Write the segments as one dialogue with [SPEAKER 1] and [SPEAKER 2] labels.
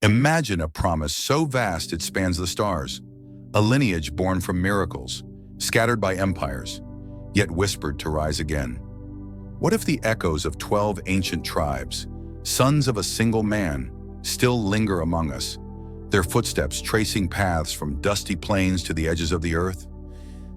[SPEAKER 1] Imagine a promise so vast it spans the stars, a lineage born from miracles, scattered by empires, yet whispered to rise again. What if the echoes of 12 ancient tribes, sons of a single man, still linger among us, their footsteps tracing paths from dusty plains to the edges of the earth?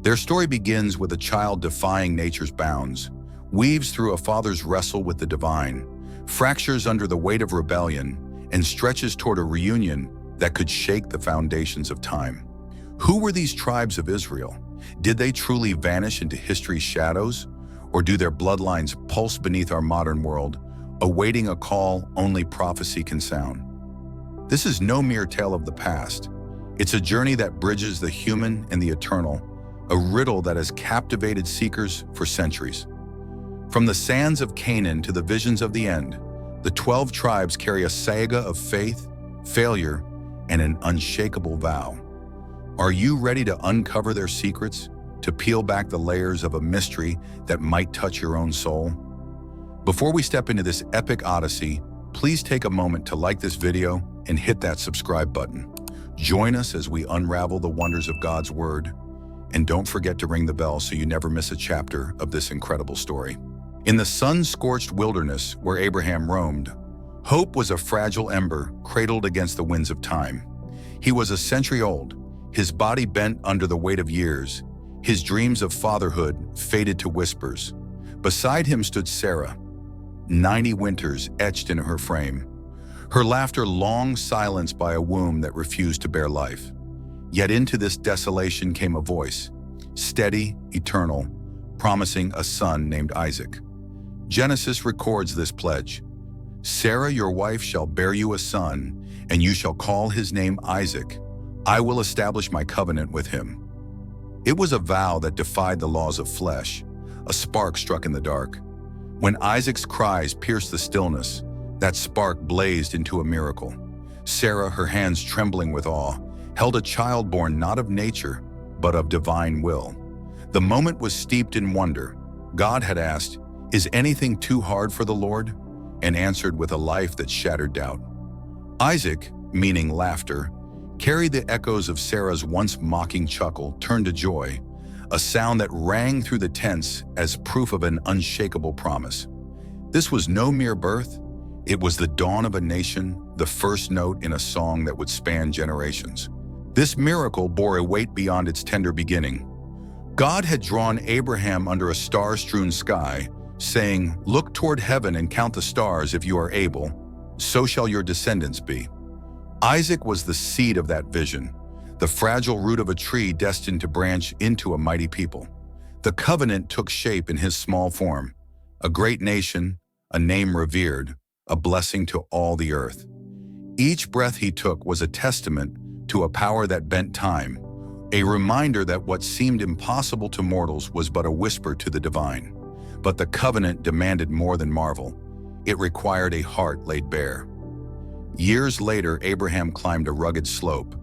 [SPEAKER 1] Their story begins with a child defying nature's bounds, weaves through a father's wrestle with the divine, fractures under the weight of rebellion, and stretches toward a reunion that could shake the foundations of time. Who were these tribes of Israel? Did they truly vanish into history's shadows? Or do their bloodlines pulse beneath our modern world, awaiting a call only prophecy can sound? This is no mere tale of the past. It's a journey that bridges the human and the eternal, a riddle that has captivated seekers for centuries. From the sands of Canaan to the visions of the end, the 12 tribes carry a saga of faith, failure, and an unshakable vow. Are you ready to uncover their secrets, to peel back the layers of a mystery that might touch your own soul? Before we step into this epic odyssey, please take a moment to like this video and hit that subscribe button. Join us as we unravel the wonders of God's Word, and don't forget to ring the bell so you never miss a chapter of this incredible story. In the sun-scorched wilderness where Abraham roamed, hope was a fragile ember cradled against the winds of time. He was a century old, his body bent under the weight of years, his dreams of fatherhood faded to whispers. Beside him stood Sarah, 90 winters etched into her frame, her laughter long silenced by a womb that refused to bear life. Yet into this desolation came a voice, steady, eternal, promising a son named Isaac. Genesis records this pledge. Sarah, your wife, shall bear you a son, and you shall call his name Isaac. I will establish my covenant with him. It was a vow that defied the laws of flesh. A spark struck in the dark. When Isaac's cries pierced the stillness, that spark blazed into a miracle. Sarah, her hands trembling with awe, held a child born not of nature, but of divine will. The moment was steeped in wonder. God had asked, "Is anything too hard for the Lord?" and answered with a life that shattered doubt. Isaac, meaning laughter, carried the echoes of Sarah's once mocking chuckle turned to joy, a sound that rang through the tents as proof of an unshakable promise. This was no mere birth. It was the dawn of a nation, the first note in a song that would span generations. This miracle bore a weight beyond its tender beginning. God had drawn Abraham under a star-strewn sky, saying, "Look toward heaven and count the stars if you are able. So shall your descendants be." Isaac was the seed of that vision, the fragile root of a tree destined to branch into a mighty people. The covenant took shape in his small form, a great nation, a name revered, a blessing to all the earth. Each breath he took was a testament to a power that bent time, a reminder that what seemed impossible to mortals was but a whisper to the divine. But the covenant demanded more than marvel. It required a heart laid bare. Years later, Abraham climbed a rugged slope,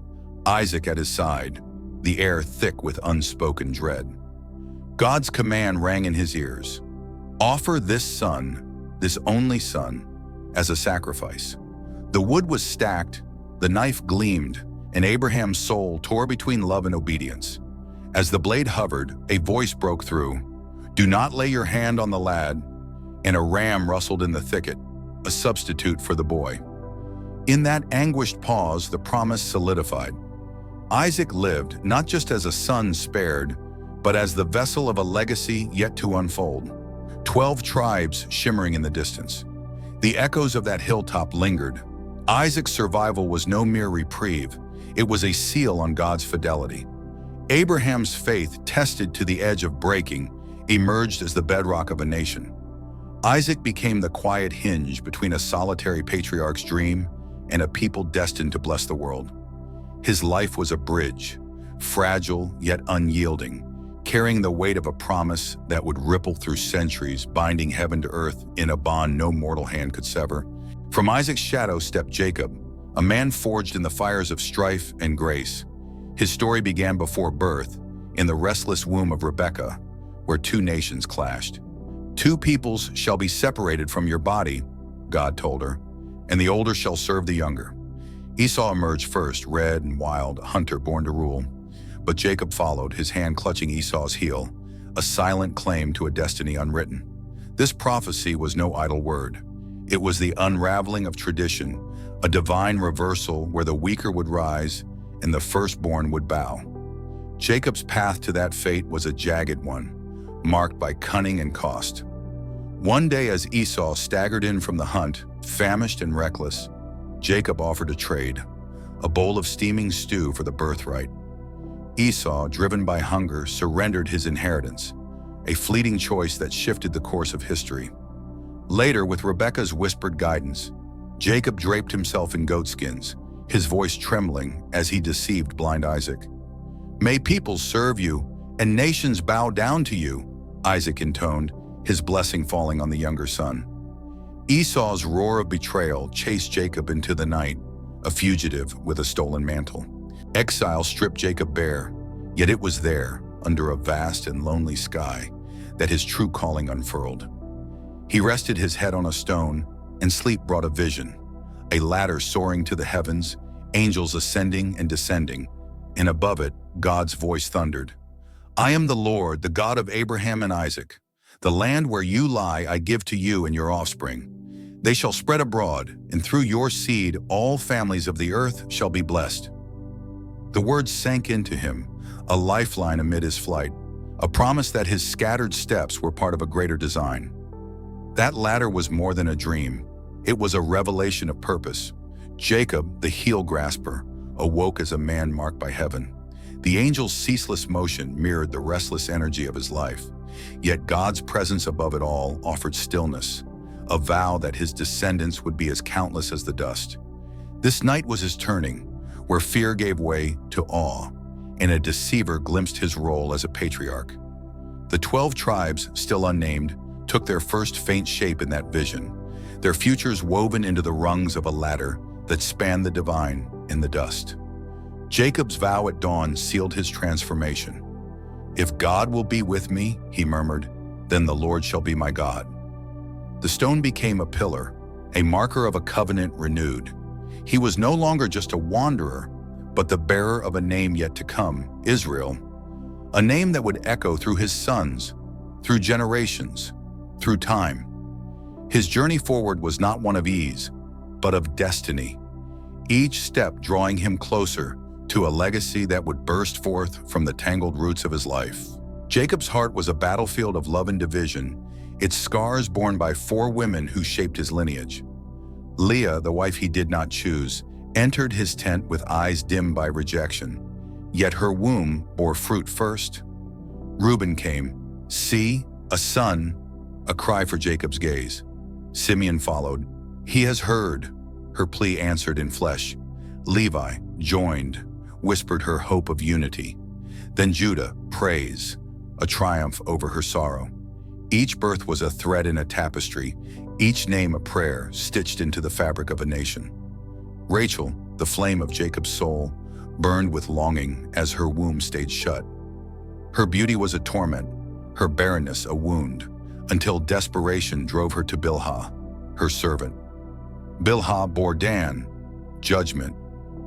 [SPEAKER 1] Isaac at his side, the air thick with unspoken dread. God's command rang in his ears. Offer this son, this only son, as a sacrifice. The wood was stacked, the knife gleamed, and Abraham's soul tore between love and obedience. As the blade hovered, a voice broke through. "Do not lay your hand on the lad," and a ram rustled in the thicket, a substitute for the boy. In that anguished pause, the promise solidified. Isaac lived not just as a son spared, but as the vessel of a legacy yet to unfold. 12 tribes shimmering in the distance. The echoes of that hilltop lingered. Isaac's survival was no mere reprieve. It was a seal on God's fidelity. Abraham's faith, tested to the edge of breaking, emerged as the bedrock of a nation. Isaac became the quiet hinge between a solitary patriarch's dream and a people destined to bless the world. His life was a bridge, fragile yet unyielding, carrying the weight of a promise that would ripple through centuries, binding heaven to earth in a bond no mortal hand could sever. From Isaac's shadow stepped Jacob, a man forged in the fires of strife and grace. His story began before birth, in the restless womb of Rebekah, where two nations clashed. "Two peoples shall be separated from your body," God told her, "and the older shall serve the younger." Esau emerged first, red and wild, a hunter born to rule. But Jacob followed, his hand clutching Esau's heel, a silent claim to a destiny unwritten. This prophecy was no idle word. It was the unraveling of tradition, a divine reversal where the weaker would rise and the firstborn would bow. Jacob's path to that fate was a jagged one, marked by cunning and cost. One day as Esau staggered in from the hunt, famished and reckless, Jacob offered a trade, a bowl of steaming stew for the birthright. Esau, driven by hunger, surrendered his inheritance, a fleeting choice that shifted the course of history. Later, with Rebekah's whispered guidance, Jacob draped himself in goatskins, his voice trembling as he deceived blind Isaac. "May peoples serve you and nations bow down to you," Isaac intoned, his blessing falling on the younger son. Esau's roar of betrayal chased Jacob into the night, a fugitive with a stolen mantle. Exile stripped Jacob bare, yet it was there, under a vast and lonely sky, that his true calling unfurled. He rested his head on a stone, and sleep brought a vision, a ladder soaring to the heavens, angels ascending and descending, and above it, God's voice thundered, "I am the Lord, the God of Abraham and Isaac. The land where you lie I give to you and your offspring. They shall spread abroad, and through your seed all families of the earth shall be blessed." The words sank into him, a lifeline amid his flight, a promise that his scattered steps were part of a greater design. That ladder was more than a dream. It was a revelation of purpose. Jacob, the heel grasper, awoke as a man marked by heaven. The angel's ceaseless motion mirrored the restless energy of his life. Yet God's presence above it all offered stillness, a vow that his descendants would be as countless as the dust. This night was his turning, where fear gave way to awe, and a deceiver glimpsed his role as a patriarch. The 12 tribes, still unnamed, took their first faint shape in that vision, their futures woven into the rungs of a ladder that spanned the divine in the dust. Jacob's vow at dawn sealed his transformation. "If God will be with me," he murmured, "then the Lord shall be my God." The stone became a pillar, a marker of a covenant renewed. He was no longer just a wanderer, but the bearer of a name yet to come, Israel, a name that would echo through his sons, through generations, through time. His journey forward was not one of ease, but of destiny, each step drawing him closer to a legacy that would burst forth from the tangled roots of his life. Jacob's heart was a battlefield of love and division, its scars borne by 4 women who shaped his lineage. Leah, the wife he did not choose, entered his tent with eyes dimmed by rejection, yet her womb bore fruit first. Reuben came, "See, a son," a cry for Jacob's gaze. Simeon followed, "He has heard," her plea answered in flesh. Levi joined, whispered her hope of unity. Then Judah, praise, a triumph over her sorrow. Each birth was a thread in a tapestry, each name a prayer stitched into the fabric of a nation. Rachel, the flame of Jacob's soul, burned with longing as her womb stayed shut. Her beauty was a torment, her barrenness a wound, until desperation drove her to Bilhah, her servant. Bilhah bore Dan, judgment,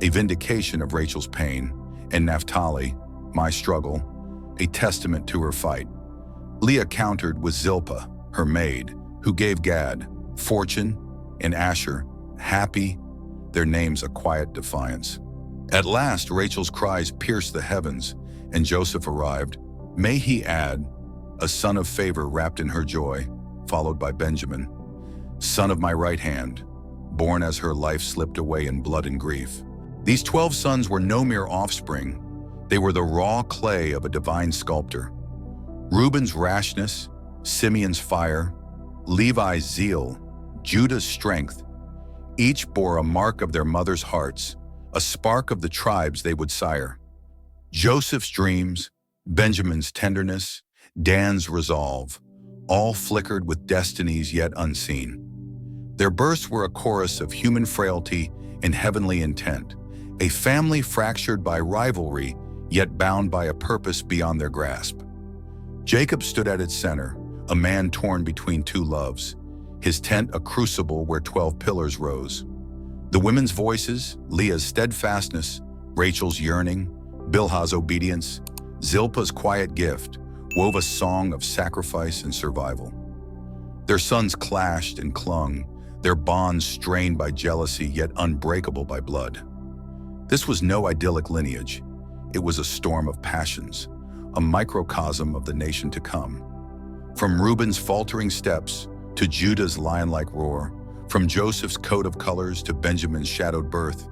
[SPEAKER 1] a vindication of Rachel's pain, and Naphtali, my struggle, a testament to her fight. Leah countered with Zilpah, her maid, who gave Gad, fortune, and Asher, happy, their names a quiet defiance. At last, Rachel's cries pierced the heavens, and Joseph arrived. May he add, a son of favor wrapped in her joy, followed by Benjamin, son of my right hand, born as her life slipped away in blood and grief. These 12 sons were no mere offspring. They were the raw clay of a divine sculptor. Reuben's rashness, Simeon's fire, Levi's zeal, Judah's strength, each bore a mark of their mother's hearts, a spark of the tribes they would sire. Joseph's dreams, Benjamin's tenderness, Dan's resolve, all flickered with destinies yet unseen. Their births were a chorus of human frailty and heavenly intent, a family fractured by rivalry yet bound by a purpose beyond their grasp. Jacob stood at its center, a man torn between 2 loves, his tent a crucible where 12 pillars rose. The women's voices, Leah's steadfastness, Rachel's yearning, Bilhah's obedience, Zilpah's quiet gift, wove a song of sacrifice and survival. Their sons clashed and clung, their bonds strained by jealousy yet unbreakable by blood. This was no idyllic lineage. It was a storm of passions, a microcosm of the nation to come. From Reuben's faltering steps to Judah's lion-like roar, from Joseph's coat of colors to Benjamin's shadowed birth,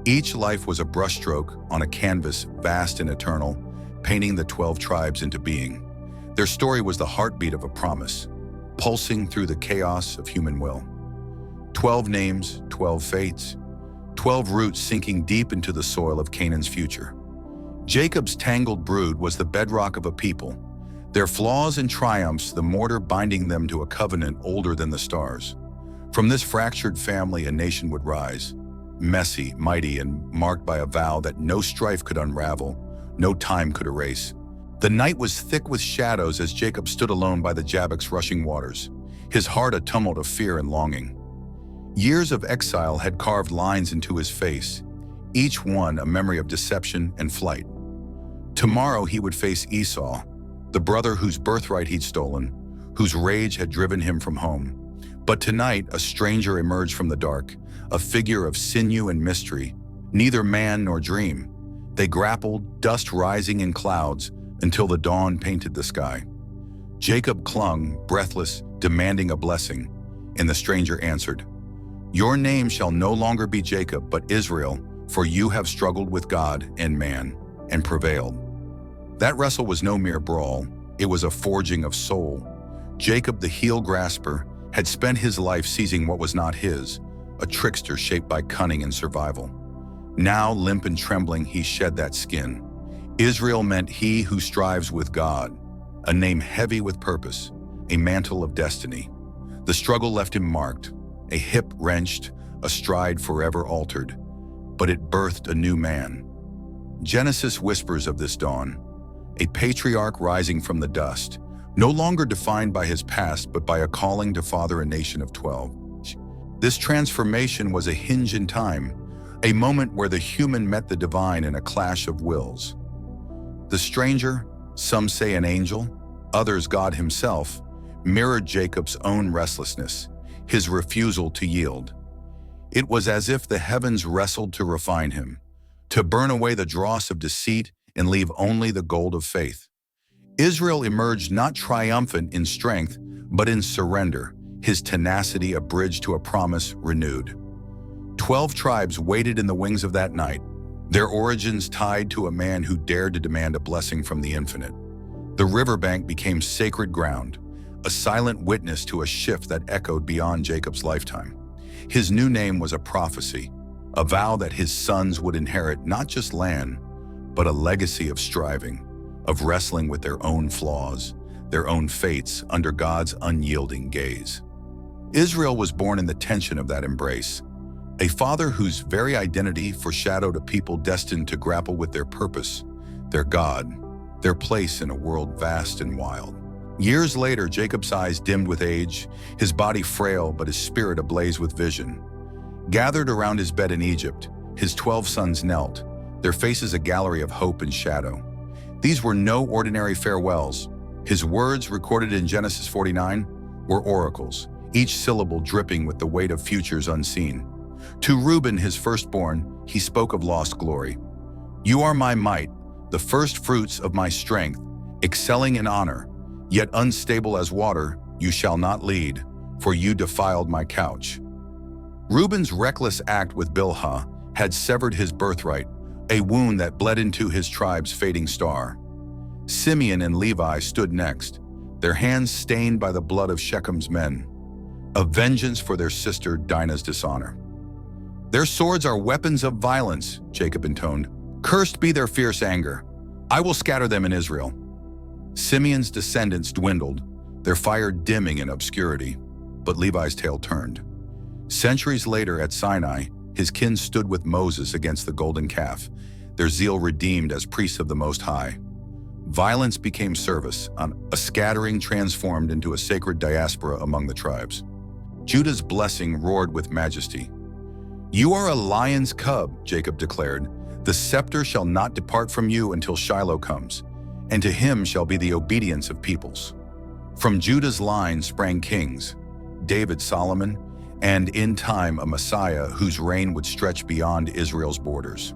[SPEAKER 1] each life was a brushstroke on a canvas vast and eternal, painting the 12 tribes into being. Their story was the heartbeat of a promise, pulsing through the chaos of human will. 12 names, 12 fates, 12 roots sinking deep into the soil of Canaan's future. Jacob's tangled brood was the bedrock of a people, their flaws and triumphs the mortar binding them to a covenant older than the stars. From this fractured family, a nation would rise, messy, mighty, and marked by a vow that no strife could unravel, no time could erase. The night was thick with shadows as Jacob stood alone by the Jabbok's rushing waters, his heart a tumult of fear and longing. Years of exile had carved lines into his face, each one a memory of deception and flight. Tomorrow he would face Esau, the brother whose birthright he'd stolen, whose rage had driven him from home. But tonight, a stranger emerged from the dark, a figure of sinew and mystery, neither man nor dream. They grappled, dust rising in clouds, until the dawn painted the sky. Jacob clung, breathless, demanding a blessing, and the stranger answered, "Your name shall no longer be Jacob, but Israel, for you have struggled with God and man, and prevailed." That wrestle was no mere brawl, it was a forging of soul. Jacob, the heel grasper, had spent his life seizing what was not his, a trickster shaped by cunning and survival. Now, limp and trembling, he shed that skin. Israel meant he who strives with God, a name heavy with purpose, a mantle of destiny. The struggle left him marked, a hip wrenched, a stride forever altered, but it birthed a new man. Genesis whispers of this dawn, a patriarch rising from the dust, no longer defined by his past but by a calling to father a nation of 12. This transformation was a hinge in time, a moment where the human met the divine in a clash of wills. The stranger, some say an angel, others God himself, mirrored Jacob's own restlessness, his refusal to yield. It was as if the heavens wrestled to refine him, to burn away the dross of deceit and leave only the gold of faith. Israel emerged not triumphant in strength, but in surrender, his tenacity a bridge to a promise renewed. 12 tribes waited in the wings of that night, their origins tied to a man who dared to demand a blessing from the infinite. The riverbank became sacred ground, a silent witness to a shift that echoed beyond Jacob's lifetime. His new name was a prophecy, a vow that his sons would inherit not just land, but a legacy of striving, of wrestling with their own flaws, their own fates under God's unyielding gaze. Israel was born in the tension of that embrace, a father whose very identity foreshadowed a people destined to grapple with their purpose, their God, their place in a world vast and wild. Years later, Jacob's eyes dimmed with age, his body frail but his spirit ablaze with vision. Gathered around his bed in Egypt, his 12 sons knelt, their faces a gallery of hope and shadow. These were no ordinary farewells. His words, recorded in Genesis 49, were oracles, each syllable dripping with the weight of futures unseen. To Reuben, his firstborn, he spoke of lost glory. "You are my might, the first fruits of my strength, excelling in honor, yet unstable as water, you shall not lead, for you defiled my couch." Reuben's reckless act with Bilhah had severed his birthright, a wound that bled into his tribe's fading star. Simeon and Levi stood next, their hands stained by the blood of Shechem's men, a vengeance for their sister Dinah's dishonor. "Their swords are weapons of violence," Jacob intoned. "Cursed be their fierce anger. I will scatter them in Israel." Simeon's descendants dwindled, their fire dimming in obscurity, but Levi's tale turned. Centuries later at Sinai, his kin stood with Moses against the golden calf, their zeal redeemed as priests of the Most High. Violence became service, a scattering transformed into a sacred diaspora among the tribes. Judah's blessing roared with majesty. "You are a lion's cub," Jacob declared. "The scepter shall not depart from you until Shiloh comes, and to him shall be the obedience of peoples." From Judah's line sprang kings, David, Solomon, and in time a Messiah whose reign would stretch beyond Israel's borders.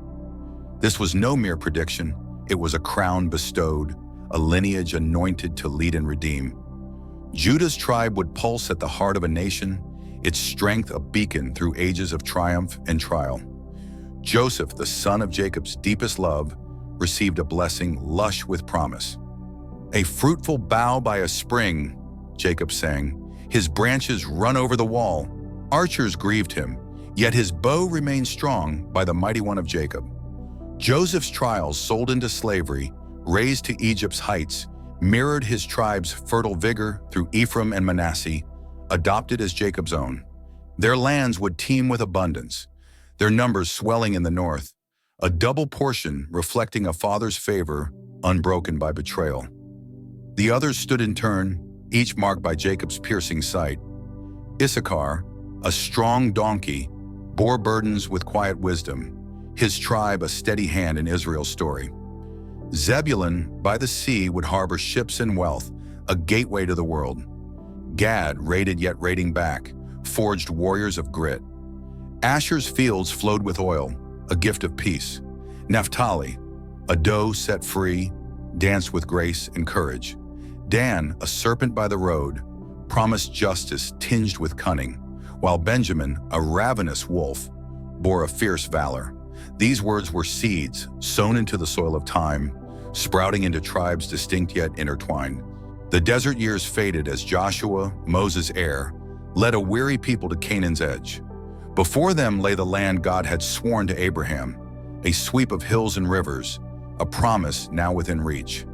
[SPEAKER 1] This was no mere prediction, it was a crown bestowed, a lineage anointed to lead and redeem. Judah's tribe would pulse at the heart of a nation, its strength a beacon through ages of triumph and trial. Joseph, the son of Jacob's deepest love, received a blessing lush with promise. "A fruitful bough by a spring," Jacob sang, "his branches run over the wall." Archers grieved him, yet his bow remained strong by the mighty one of Jacob. Joseph's trials, sold into slavery, raised to Egypt's heights, mirrored his tribe's fertile vigor through Ephraim and Manasseh, adopted as Jacob's own. Their lands would teem with abundance, their numbers swelling in the north, a double portion reflecting a father's favor, unbroken by betrayal. The others stood in turn, each marked by Jacob's piercing sight. Issachar, a strong donkey, bore burdens with quiet wisdom, his tribe a steady hand in Israel's story. Zebulun, by the sea, would harbor ships and wealth, a gateway to the world. Gad, raided yet raiding back, forged warriors of grit. Asher's fields flowed with oil, a gift of peace. Naphtali, a doe set free, danced with grace and courage. Dan, a serpent by the road, promised justice tinged with cunning, while Benjamin, a ravenous wolf, bore a fierce valor. These words were seeds sown into the soil of time, sprouting into tribes distinct yet intertwined. The desert years faded as Joshua, Moses' heir, led a weary people to Canaan's edge. Before them lay the land God had sworn to Abraham, a sweep of hills and rivers, a promise now within reach.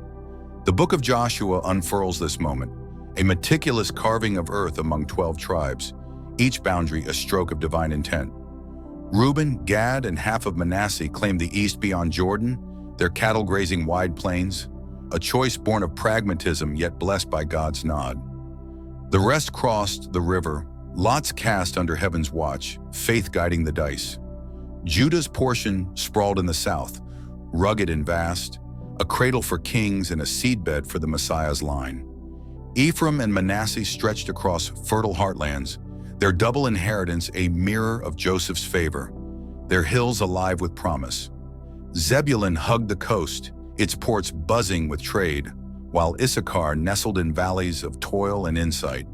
[SPEAKER 1] The book of Joshua unfurls this moment, a meticulous carving of earth among 12 tribes, each boundary a stroke of divine intent. Reuben, Gad, and half of Manasseh claimed the east beyond Jordan, their cattle grazing wide plains, a choice born of pragmatism yet blessed by God's nod. The rest crossed the river, lots cast under heaven's watch, faith guiding the dice. Judah's portion sprawled in the south, rugged and vast, a cradle for kings and a seedbed for the Messiah's line. Ephraim and Manasseh stretched across fertile heartlands, their double inheritance a mirror of Joseph's favor, their hills alive with promise. Zebulun hugged the coast, its ports buzzing with trade, while Issachar nestled in valleys of toil and insight.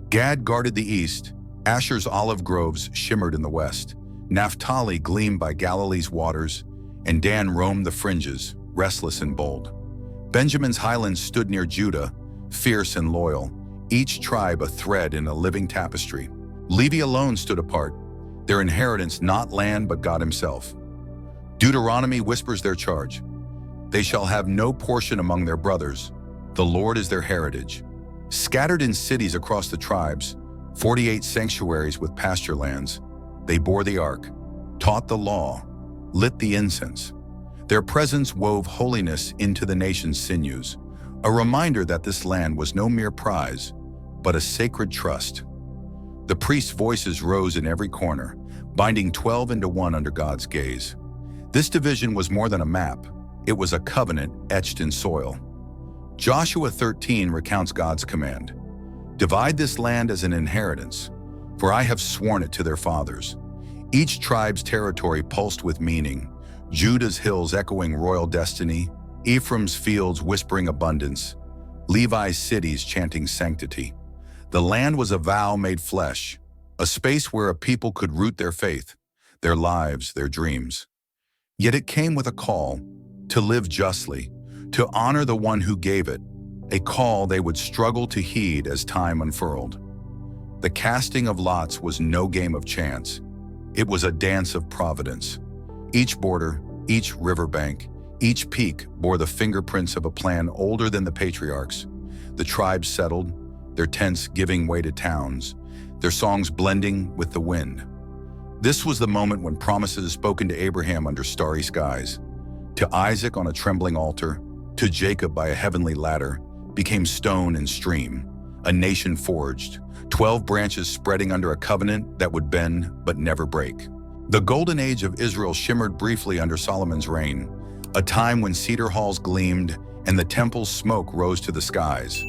[SPEAKER 1] Gad guarded the east, Asher's olive groves shimmered in the west, Naphtali gleamed by Galilee's waters, and Dan roamed the fringes, restless and bold. Benjamin's highlands stood near Judah, fierce and loyal, each tribe a thread in a living tapestry. Levi alone stood apart, their inheritance not land but God himself. Deuteronomy whispers their charge. They shall have no portion among their brothers. The Lord is their heritage. Scattered in cities across the tribes, 48 sanctuaries with pasture lands, they bore the ark, taught the law, lit the incense. Their presence wove holiness into the nation's sinews, a reminder that this land was no mere prize, but a sacred trust. The priests' voices rose in every corner, binding 12 into one under God's gaze. This division was more than a map. It was a covenant etched in soil. Joshua 13 recounts God's command. "Divide this land as an inheritance, for I have sworn it to their fathers." Each tribe's territory pulsed with meaning, Judah's hills echoing royal destiny, Ephraim's fields whispering abundance, Levi's cities chanting sanctity. The land was a vow made flesh, a space where a people could root their faith, their lives, their dreams. Yet it came with a call to live justly, to honor the one who gave it, a call they would struggle to heed as time unfurled. The casting of lots was no game of chance. It was a dance of providence. Each border, each riverbank, each peak bore the fingerprints of a plan older than the patriarchs. The tribes settled, their tents giving way to towns, their songs blending with the wind. This was the moment when promises spoken to Abraham under starry skies, to Isaac on a trembling altar, to Jacob by a heavenly ladder, became stone and stream, a nation forged, 12 branches spreading under a covenant that would bend but never break. The golden age of Israel shimmered briefly under Solomon's reign, a time when cedar halls gleamed and the temple's smoke rose to the skies.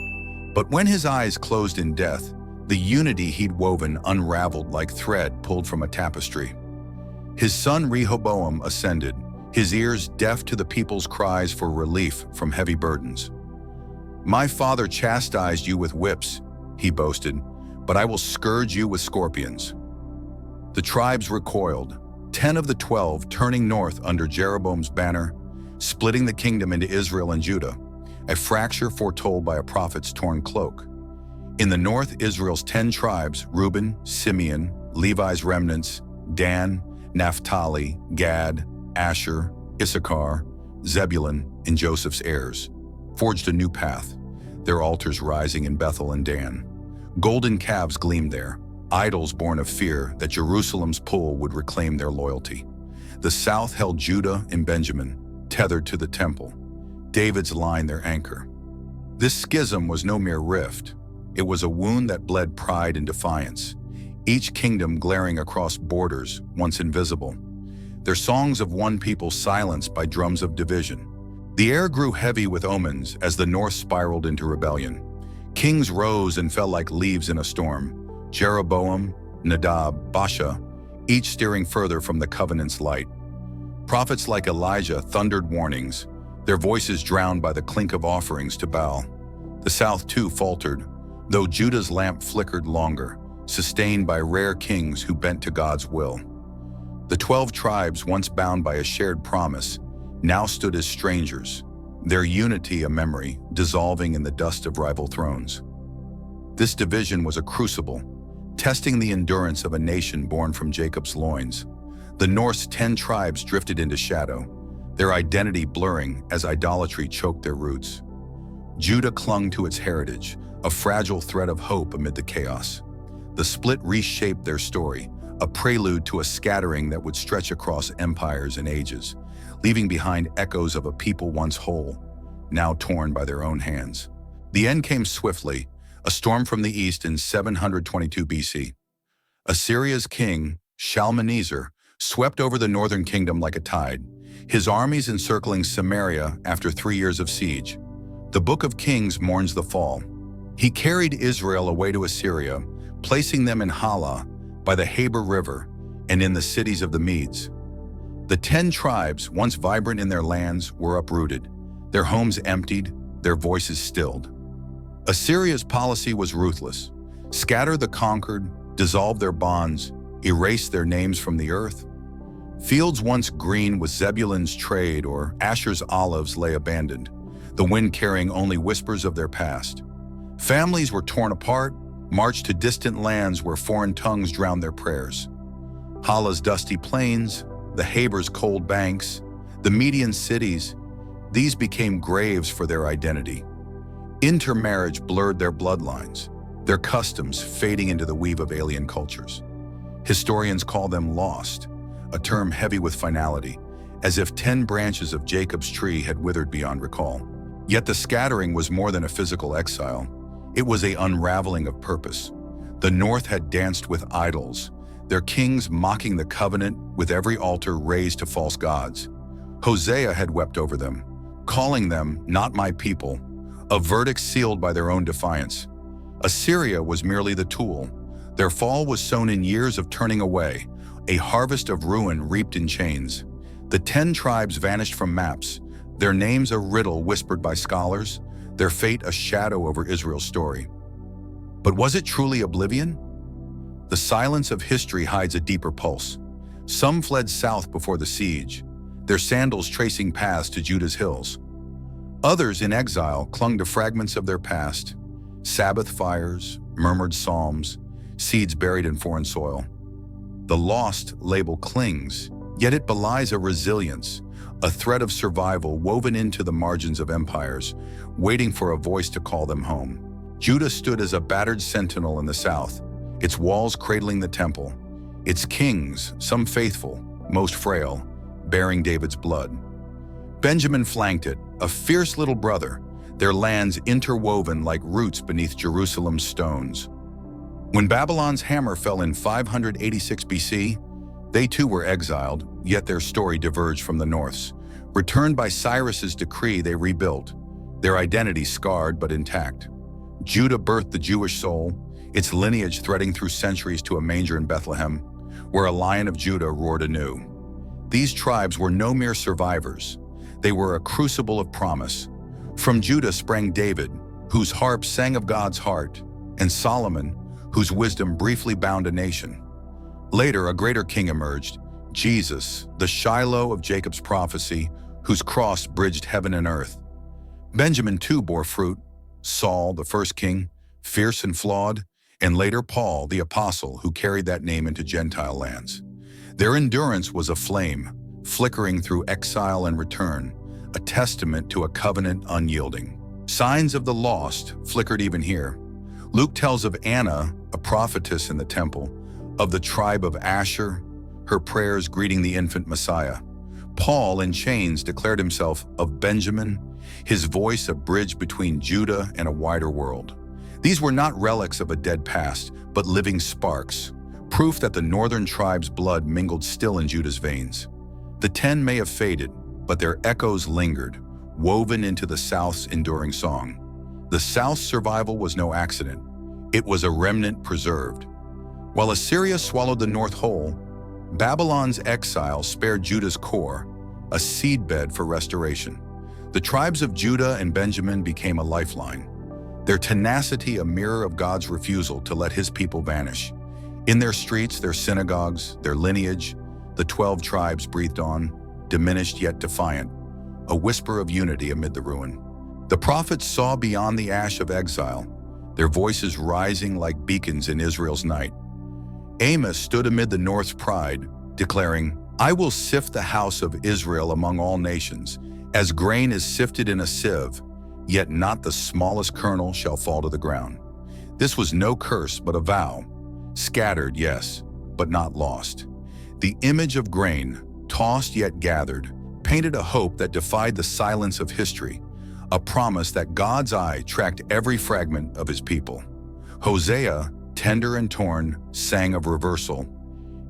[SPEAKER 1] But when his eyes closed in death, the unity he'd woven unraveled like thread pulled from a tapestry. His son Rehoboam ascended, his ears deaf to the people's cries for relief from heavy burdens. "My father chastised you with whips," he boasted, "but I will scourge you with scorpions." The tribes recoiled, 10 of the 12 turning north under Jeroboam's banner, splitting the kingdom into Israel and Judah, a fracture foretold by a prophet's torn cloak. In the north, Israel's 10 tribes, Reuben, Simeon, Levi's remnants, Dan, Naphtali, Gad, Asher, Issachar, Zebulun, and Joseph's heirs, forged a new path, their altars rising in Bethel and Dan. Golden calves gleamed there, idols born of fear that Jerusalem's pull would reclaim their loyalty. The south held Judah and Benjamin, tethered to the temple, David's line their anchor. This schism was no mere rift. It was a wound that bled pride and defiance, each kingdom glaring across borders once invisible, their songs of one people silenced by drums of division. The air grew heavy with omens as the north spiraled into rebellion. Kings rose and fell like leaves in a storm, Jeroboam, Nadab, Baasha, each steering further from the covenant's light. Prophets like Elijah thundered warnings, their voices drowned by the clink of offerings to Baal. The south too faltered, though Judah's lamp flickered longer, sustained by rare kings who bent to God's will. The 12 tribes, once bound by a shared promise, now stood as strangers, their unity a memory, dissolving in the dust of rival thrones. This division was a crucible, testing the endurance of a nation born from Jacob's loins. The North's 10 tribes drifted into shadow, their identity blurring as idolatry choked their roots. Judah clung to its heritage, a fragile thread of hope amid the chaos. The split reshaped their story, a prelude to a scattering that would stretch across empires and ages, leaving behind echoes of a people once whole, now torn by their own hands. The end came swiftly, a storm from the east in 722 BC. Assyria's king, Shalmaneser, swept over the northern kingdom like a tide, his armies encircling Samaria after 3 years of siege. The Book of Kings mourns the fall. He carried Israel away to Assyria, placing them in Hala, by the Habor River, and in the cities of the Medes. The 10 tribes, once vibrant in their lands, were uprooted, their homes emptied, their voices stilled. Assyria's policy was ruthless: scatter the conquered, dissolve their bonds, erase their names from the earth. Fields once green with Zebulun's trade or Asher's olives lay abandoned, the wind carrying only whispers of their past. Families were torn apart, marched to distant lands where foreign tongues drowned their prayers. Hala's dusty plains, the Habor's cold banks, the Median cities, these became graves for their identity. Intermarriage blurred their bloodlines, their customs fading into the weave of alien cultures. Historians call them lost, a term heavy with finality, as if 10 branches of Jacob's tree had withered beyond recall. Yet the scattering was more than a physical exile. It was an unraveling of purpose. The north had danced with idols, their kings mocking the covenant with every altar raised to false gods. Hosea had wept over them, calling them not my people, a verdict sealed by their own defiance. Assyria was merely the tool. Their fall was sown in years of turning away, a harvest of ruin reaped in chains. The 10 tribes vanished from maps, their names a riddle whispered by scholars, their fate a shadow over Israel's story. But was it truly oblivion? The silence of history hides a deeper pulse. Some fled south before the siege, their sandals tracing paths to Judah's hills. Others in exile clung to fragments of their past, Sabbath fires, murmured psalms, seeds buried in foreign soil. The lost label clings, yet it belies a resilience, a thread of survival woven into the margins of empires, waiting for a voice to call them home. Judah stood as a battered sentinel in the south, its walls cradling the temple, its kings, some faithful, most frail, bearing David's blood. Benjamin flanked it, a fierce little brother, their lands interwoven like roots beneath Jerusalem's stones. When Babylon's hammer fell in 586 BC, They too were exiled, yet their story diverged from the North's. Returned by Cyrus's decree, they rebuilt, their identity scarred but intact. Judah birthed the Jewish soul, its lineage threading through centuries to a manger in Bethlehem, where a Lion of Judah roared anew. These tribes were no mere survivors. They were a crucible of promise. From Judah sprang David, whose harp sang of God's heart, and Solomon, whose wisdom briefly bound a nation. Later, a greater king emerged, Jesus, the Shiloh of Jacob's prophecy, whose cross bridged heaven and earth. Benjamin too bore fruit, Saul, the first king, fierce and flawed, and later Paul, the apostle, who carried that name into Gentile lands. Their endurance was a flame, flickering through exile and return, a testament to a covenant unyielding. Signs of the lost flickered even here. Luke tells of Anna, a prophetess in the temple, of the tribe of Asher, her prayers greeting the infant Messiah. Paul, in chains, declared himself of Benjamin, his voice a bridge between Judah and a wider world. These were not relics of a dead past, but living sparks, proof that the northern tribe's blood mingled still in Judah's veins. The 10 may have faded, but their echoes lingered, woven into the South's enduring song. The South's survival was no accident. It was a remnant preserved. While Assyria swallowed the North whole, Babylon's exile spared Judah's core, a seedbed for restoration. The tribes of Judah and Benjamin became a lifeline, their tenacity a mirror of God's refusal to let his people vanish. In their streets, their synagogues, their lineage, the 12 tribes breathed on, diminished yet defiant, a whisper of unity amid the ruin. The prophets saw beyond the ash of exile, their voices rising like beacons in Israel's night. Amos stood amid the North's pride, declaring, "I will sift the house of Israel among all nations, as grain is sifted in a sieve, yet not the smallest kernel shall fall to the ground." This was no curse but a vow, scattered, yes, but not lost. The image of grain, tossed yet gathered, painted a hope that defied the silence of history, a promise that God's eye tracked every fragment of his people. Hosea, tender and torn, sang of reversal.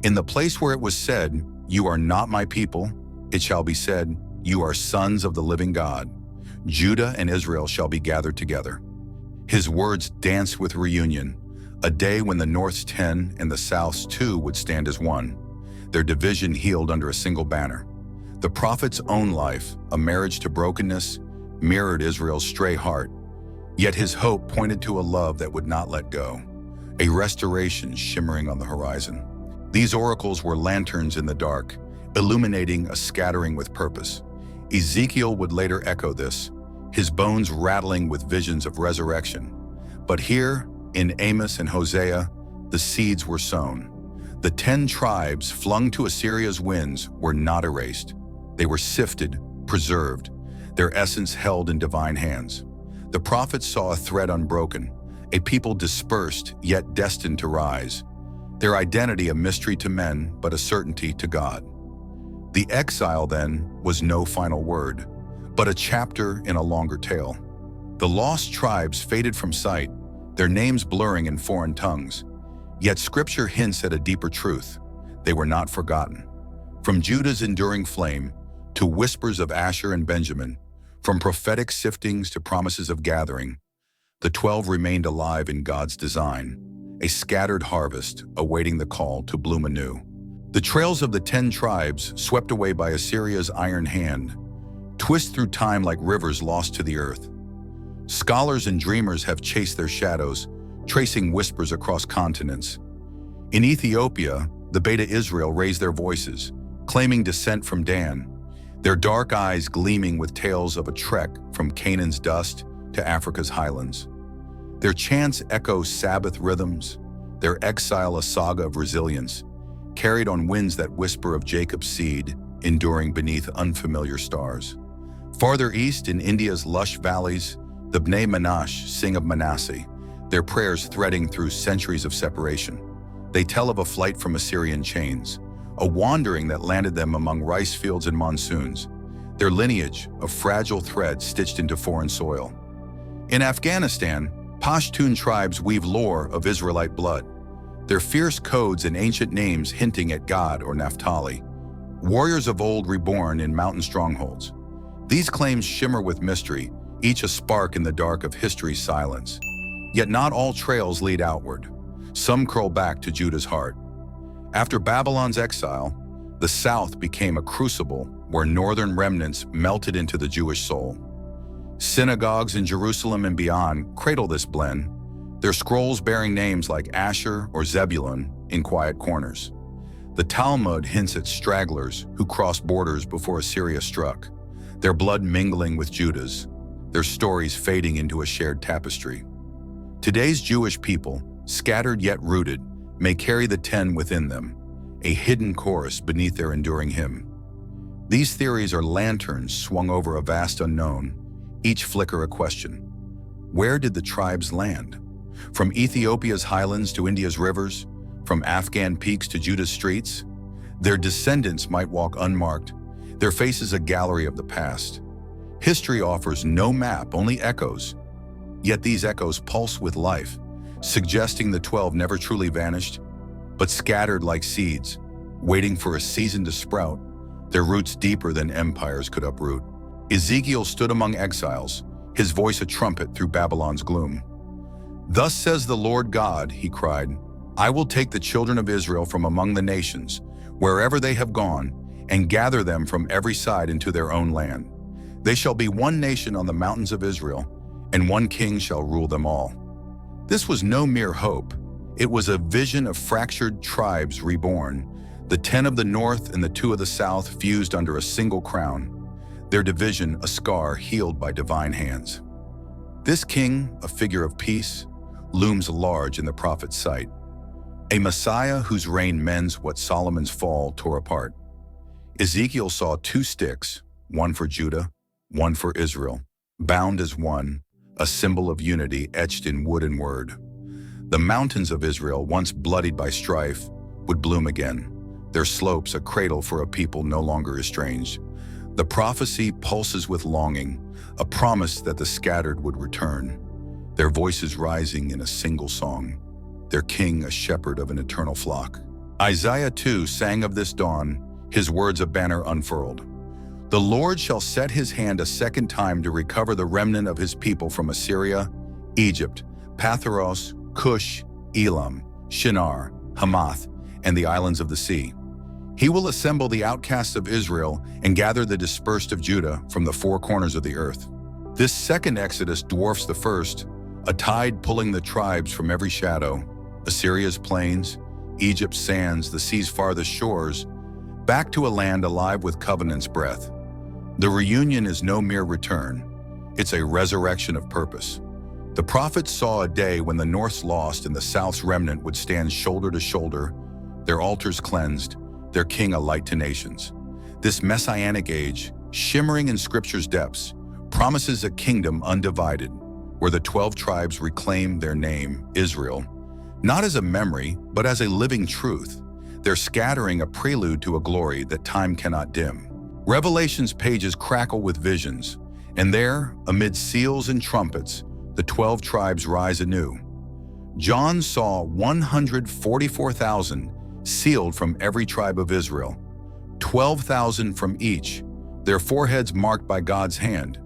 [SPEAKER 1] In the place where it was said, "You are not my people," it shall be said, "You are sons of the living God." Judah and Israel shall be gathered together. His words danced with reunion, a day when the North's 10 and the South's 2 would stand as one, their division healed under a single banner. The prophet's own life, a marriage to brokenness, mirrored Israel's stray heart, yet his hope pointed to a love that would not let go, a restoration shimmering on the horizon. These oracles were lanterns in the dark, illuminating a scattering with purpose. Ezekiel would later echo this, his bones rattling with visions of resurrection. But here, in Amos and Hosea, the seeds were sown. The 10 tribes flung to Assyria's winds were not erased. They were sifted, preserved, their essence held in divine hands. The prophets saw a thread unbroken, a people dispersed yet destined to rise. Their identity a mystery to men, but a certainty to God. The exile, then, was no final word, but a chapter in a longer tale. The lost tribes faded from sight, their names blurring in foreign tongues. Yet Scripture hints at a deeper truth. They were not forgotten. From Judah's enduring flame to whispers of Asher and Benjamin, from prophetic siftings to promises of gathering, the 12 remained alive in God's design, a scattered harvest awaiting the call to bloom anew. The trails of the 10 tribes, swept away by Assyria's iron hand, twist through time like rivers lost to the earth. Scholars and dreamers have chased their shadows, tracing whispers across continents. In Ethiopia, the Beta Israel raised their voices, claiming descent from Dan, their dark eyes gleaming with tales of a trek from Canaan's dust to Africa's highlands. Their chants echo Sabbath rhythms, their exile a saga of resilience, carried on winds that whisper of Jacob's seed, enduring beneath unfamiliar stars. Farther east, in India's lush valleys, the Bnei Manash sing of Manasseh, their prayers threading through centuries of separation. They tell of a flight from Assyrian chains, a wandering that landed them among rice fields and monsoons, their lineage a fragile thread stitched into foreign soil. In Afghanistan, Pashtun tribes weave lore of Israelite blood, their fierce codes and ancient names hinting at God or Naphtali. Warriors of old reborn in mountain strongholds. These claims shimmer with mystery, each a spark in the dark of history's silence. Yet not all trails lead outward. Some curl back to Judah's heart. After Babylon's exile, the South became a crucible where northern remnants melted into the Jewish soul. Synagogues in Jerusalem and beyond cradle this blend, their scrolls bearing names like Asher or Zebulun in quiet corners. The Talmud hints at stragglers who crossed borders before Assyria struck, their blood mingling with Judah's, their stories fading into a shared tapestry. Today's Jewish people, scattered yet rooted, may carry the 10 within them, a hidden chorus beneath their enduring hymn. These theories are lanterns swung over a vast unknown, each flicker a question. Where did the tribes land? From Ethiopia's highlands to India's rivers, from Afghan peaks to Judah's streets, their descendants might walk unmarked, their faces a gallery of the past. History offers no map, only echoes. Yet these echoes pulse with life, suggesting the 12 never truly vanished, but scattered like seeds, waiting for a season to sprout, their roots deeper than empires could uproot. Ezekiel stood among exiles, his voice a trumpet through Babylon's gloom. "Thus says the Lord God," he cried, "I will take the children of Israel from among the nations, wherever they have gone, and gather them from every side into their own land. They shall be one nation on the mountains of Israel, and one king shall rule them all." This was no mere hope. It was a vision of fractured tribes reborn, the 10 of the north and the 2 of the south fused under a single crown, their division a scar healed by divine hands. This king, a figure of peace, looms large in the prophet's sight, a Messiah whose reign mends what Solomon's fall tore apart. Ezekiel saw 2 sticks, one for Judah, one for Israel, bound as one, a symbol of unity etched in wood and word. The mountains of Israel, once bloodied by strife, would bloom again, their slopes a cradle for a people no longer estranged. The prophecy pulses with longing, a promise that the scattered would return, their voices rising in a single song, their king a shepherd of an eternal flock. Isaiah too sang of this dawn, his words a banner unfurled. "The Lord shall set his hand a second time to recover the remnant of his people from Assyria, Egypt, Patharos, Cush, Elam, Shinar, Hamath, and the islands of the sea. He will assemble the outcasts of Israel and gather the dispersed of Judah from the 4 corners of the earth." This second exodus dwarfs the first, a tide pulling the tribes from every shadow, Assyria's plains, Egypt's sands, the sea's farthest shores, back to a land alive with covenant's breath. The reunion is no mere return, it's a resurrection of purpose. The prophets saw a day when the North's lost and the South's remnant would stand shoulder to shoulder, their altars cleansed, their king a light to nations. This messianic age, shimmering in Scripture's depths, promises a kingdom undivided, where the 12 tribes reclaim their name, Israel, not as a memory, but as a living truth, their scattering a prelude to a glory that time cannot dim. Revelation's pages crackle with visions, and there, amid seals and trumpets, the 12 tribes rise anew. John saw 144,000 sealed from every tribe of Israel, 12,000 from each, their foreheads marked by God's hand.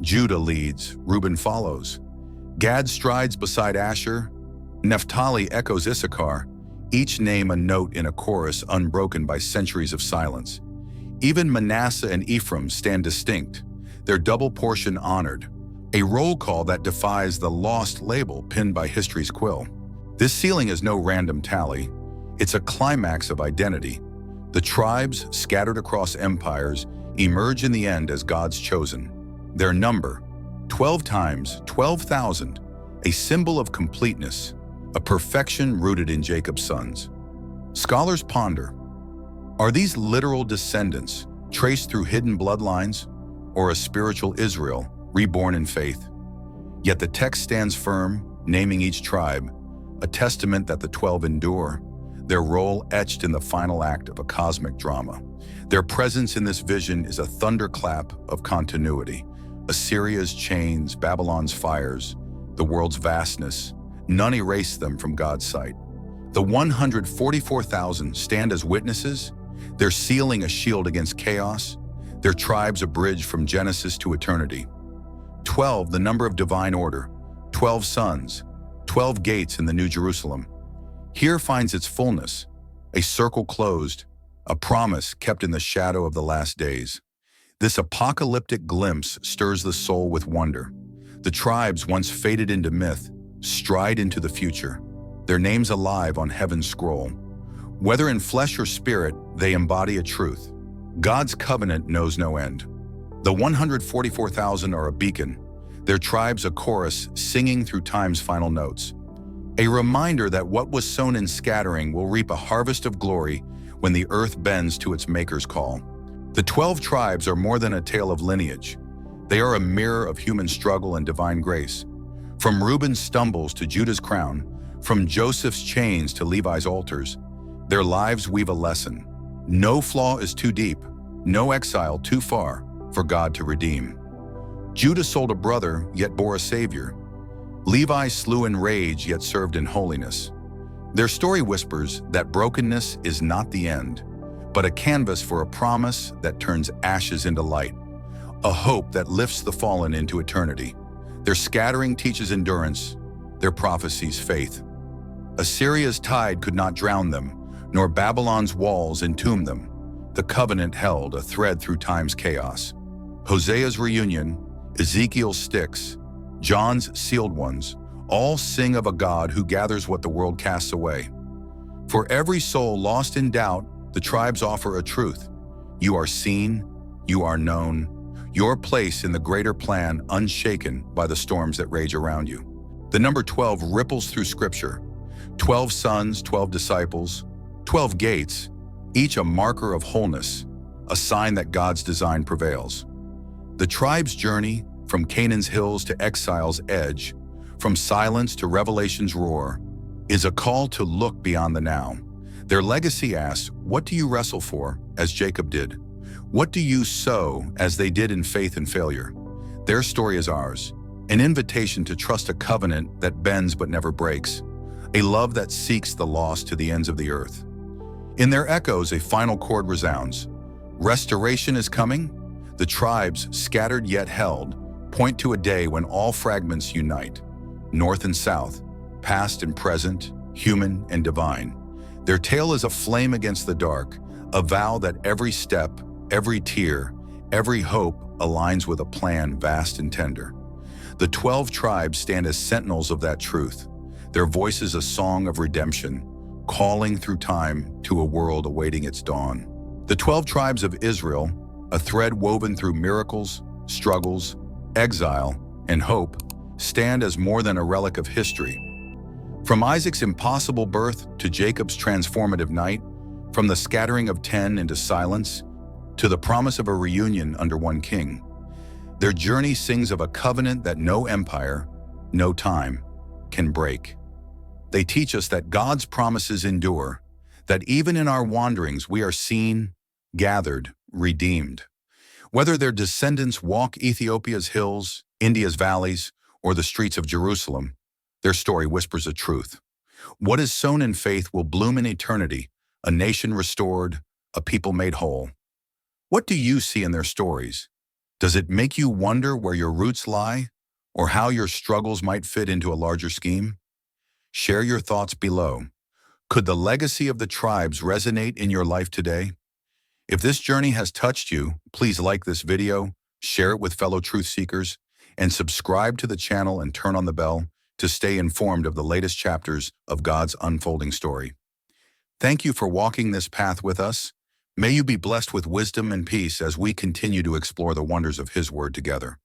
[SPEAKER 1] Judah leads, Reuben follows. Gad strides beside Asher, Naphtali echoes Issachar, each name a note in a chorus unbroken by centuries of silence. Even Manasseh and Ephraim stand distinct, their double portion honored, a roll call that defies the lost label pinned by history's quill. This sealing is no random tally. It's a climax of identity. The tribes, scattered across empires, emerge in the end as God's chosen. Their number, 12 times 12,000, a symbol of completeness, a perfection rooted in Jacob's sons. Scholars ponder, are these literal descendants traced through hidden bloodlines, or a spiritual Israel reborn in faith? Yet the text stands firm, naming each tribe, a testament that the 12 endure, their role etched in the final act of a cosmic drama. Their presence in this vision is a thunderclap of continuity. Assyria's chains, Babylon's fires, the world's vastness, none erase them from God's sight. The 144,000 stand as witnesses, their sealing a shield against chaos, their tribes a bridge from Genesis to eternity. 12, the number of divine order, 12 sons, 12 gates in the New Jerusalem. Here finds its fullness, a circle closed, a promise kept in the shadow of the last days. This apocalyptic glimpse stirs the soul with wonder. The tribes once faded into myth, stride into the future, their names alive on heaven's scroll. Whether in flesh or spirit, they embody a truth. God's covenant knows no end. The 144,000 are a beacon, their tribes a chorus singing through time's final notes. A reminder that what was sown in scattering will reap a harvest of glory when the earth bends to its maker's call. The 12 tribes are more than a tale of lineage. They are a mirror of human struggle and divine grace. From Reuben's stumbles to Judah's crown, from Joseph's chains to Levi's altars, their lives weave a lesson. No flaw is too deep, no exile too far for God to redeem. Judah sold a brother, yet bore a savior. Levi slew in rage, yet served in holiness. Their story whispers that brokenness is not the end, but a canvas for a promise that turns ashes into light, a hope that lifts the fallen into eternity. Their scattering teaches endurance, their prophecies faith. Assyria's tide could not drown them, nor Babylon's walls entomb them. The covenant held a thread through time's chaos. Hosea's reunion, Ezekiel's sticks, John's sealed ones, all sing of a God who gathers what the world casts away. For every soul lost in doubt, the tribes offer a truth. You are seen, you are known, your place in the greater plan unshaken by the storms that rage around you. The number 12 ripples through Scripture. 12 sons, 12 disciples, 12 gates, each a marker of wholeness, a sign that God's design prevails. The tribe's journey, from Canaan's hills to exile's edge, from silence to revelation's roar, is a call to look beyond the now. Their legacy asks, what do you wrestle for, as Jacob did? What do you sow, as they did in faith and failure? Their story is ours, an invitation to trust a covenant that bends but never breaks, a love that seeks the lost to the ends of the earth. In their echoes, a final chord resounds. Restoration is coming. The tribes, scattered yet held, point to a day when all fragments unite, north and south, past and present, human and divine. Their tale is a flame against the dark, a vow that every step, every tear, every hope aligns with a plan vast and tender. The 12 tribes stand as sentinels of that truth, their voices a song of redemption, calling through time to a world awaiting its dawn. The 12 tribes of Israel, a thread woven through miracles, struggles, exile, and hope, stand as more than a relic of history. From Isaac's impossible birth to Jacob's transformative night, from the scattering of 10 into silence, to the promise of a reunion under one king, their journey sings of a covenant that no empire, no time, can break. They teach us that God's promises endure, that even in our wanderings we are seen, gathered, redeemed. Whether their descendants walk Ethiopia's hills, India's valleys, or the streets of Jerusalem, their story whispers a truth. What is sown in faith will bloom in eternity, a nation restored, a people made whole. What do you see in their stories? Does it make you wonder where your roots lie, or how your struggles might fit into a larger scheme? Share your thoughts below. Could the legacy of the tribes resonate in your life today? If this journey has touched you, please like this video, share it with fellow truth seekers, and subscribe to the channel and turn on the bell to stay informed of the latest chapters of God's unfolding story. Thank you for walking this path with us. May you be blessed with wisdom and peace as we continue to explore the wonders of His Word together.